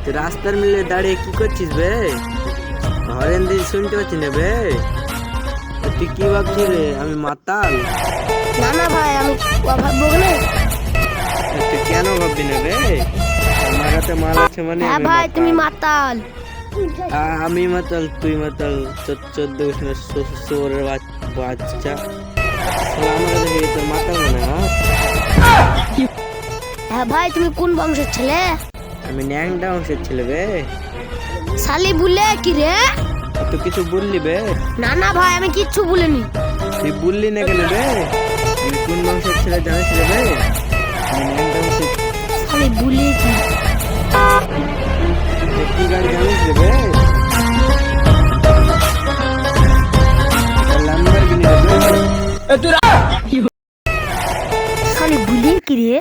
তুই রাস্তার মিলে দাঁড়িয়ে কি করছিস বে? হরেন দিয়ে শুনতে পাচ্ছি না বে। তুই কি ভাবছিস রে আমি মাতাল? না না ভাই, আমি ভাববো না। তুই কেন ভাববি না বে? আমার হাতে মাল আছে মানে হ্যাঁ আমি ভাই, মাতাল। তুমি মাতাল। আমি মাতাল তুই মাতাল 14 সোরের বাচ্চা। আমার কাছে তোর মাতাল মনে হয়? হ্যাঁ ভাই, তুমি কোন বংশের ছেলে? আমি ন্যাংটা অংশের ছেলে বে। শালি বলে কি রে? তুই কিছু বললি বে? না না ভাই, আমি কিচ্ছু বলিনি। তুই বললি না কেন বে? তুই কোন বংশের ছেলে জানিস রে বে? আমি ন্যাংটা বংশের। শালি বলে কি? তুই কি গাড়ি জানিস রে বে? লাম্বরগিনি রে বে। শালি বলে কি রে?